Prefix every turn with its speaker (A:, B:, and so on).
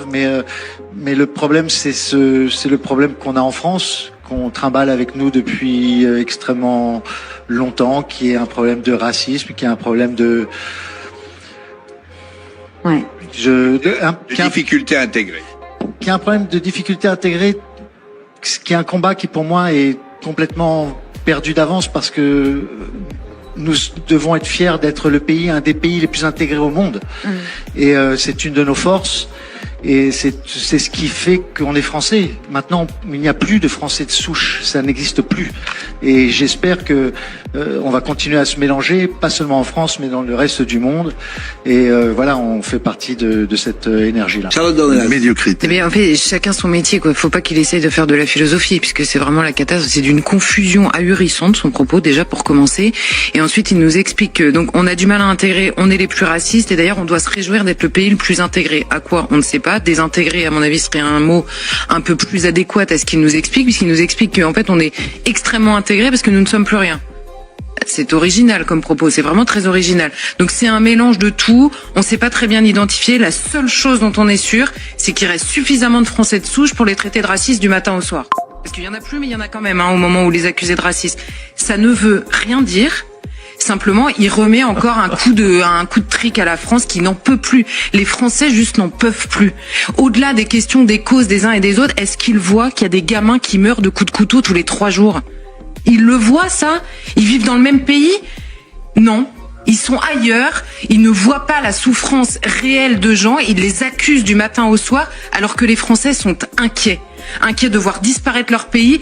A: Mais le problème, c'est le problème qu'on a en France, qu'on trimballe avec nous depuis extrêmement longtemps, qui est un problème de racisme, qui est un problème de...
B: Ouais.
C: Difficulté à intégrer.
A: Qui est un problème de difficulté à intégrer, qui est un combat qui pour moi est complètement perdu d'avance parce que nous devons être fiers d'être un des pays les plus intégrés au monde. Et c'est une de nos forces. Et c'est ce qui fait qu'on est français. Maintenant, il n'y a plus de français de souche, ça n'existe plus. Et j'espère que on va continuer à se mélanger, pas seulement en France, mais dans le reste du monde. Et voilà, on fait partie de cette énergie-là.
D: La médiocrité.
B: Mais en fait, chacun son métier, quoi. Faut pas qu'il essaye de faire de la philosophie, puisque c'est vraiment la catastrophe. C'est d'une confusion ahurissante, son propos, déjà, pour commencer. Et ensuite, il nous explique que, donc, on a du mal à intégrer, on est les plus racistes, et d'ailleurs, on doit se réjouir d'être le pays le plus intégré. À quoi? On ne sait pas. Désintégrer, à mon avis, serait un mot un peu plus adéquat à ce qu'il nous explique, puisqu'il nous explique qu'en fait, on est extrêmement intégré parce que nous ne sommes plus rien. C'est original comme propos, c'est vraiment très original. Donc c'est un mélange de tout, on ne sait pas très bien identifier. La seule chose dont on est sûr, c'est qu'il reste suffisamment de Français de souche pour les traiter de racistes du matin au soir. Parce qu'il y en a plus, mais il y en a quand même, au moment où les accusés de racisme. Ça ne veut rien dire. Simplement, il remet encore un coup de trick à la France qui n'en peut plus. Les Français juste n'en peuvent plus. Au-delà des questions des causes des uns et des autres, est-ce qu'ils voient qu'il y a des gamins qui meurent de coups de couteau tous les 3 jours? Ils le voient, ça? Ils vivent dans le même pays? Non. Ils sont ailleurs, ils ne voient pas la souffrance réelle de gens, ils les accusent du matin au soir, alors que les Français sont inquiets. Inquiets de voir disparaître leur pays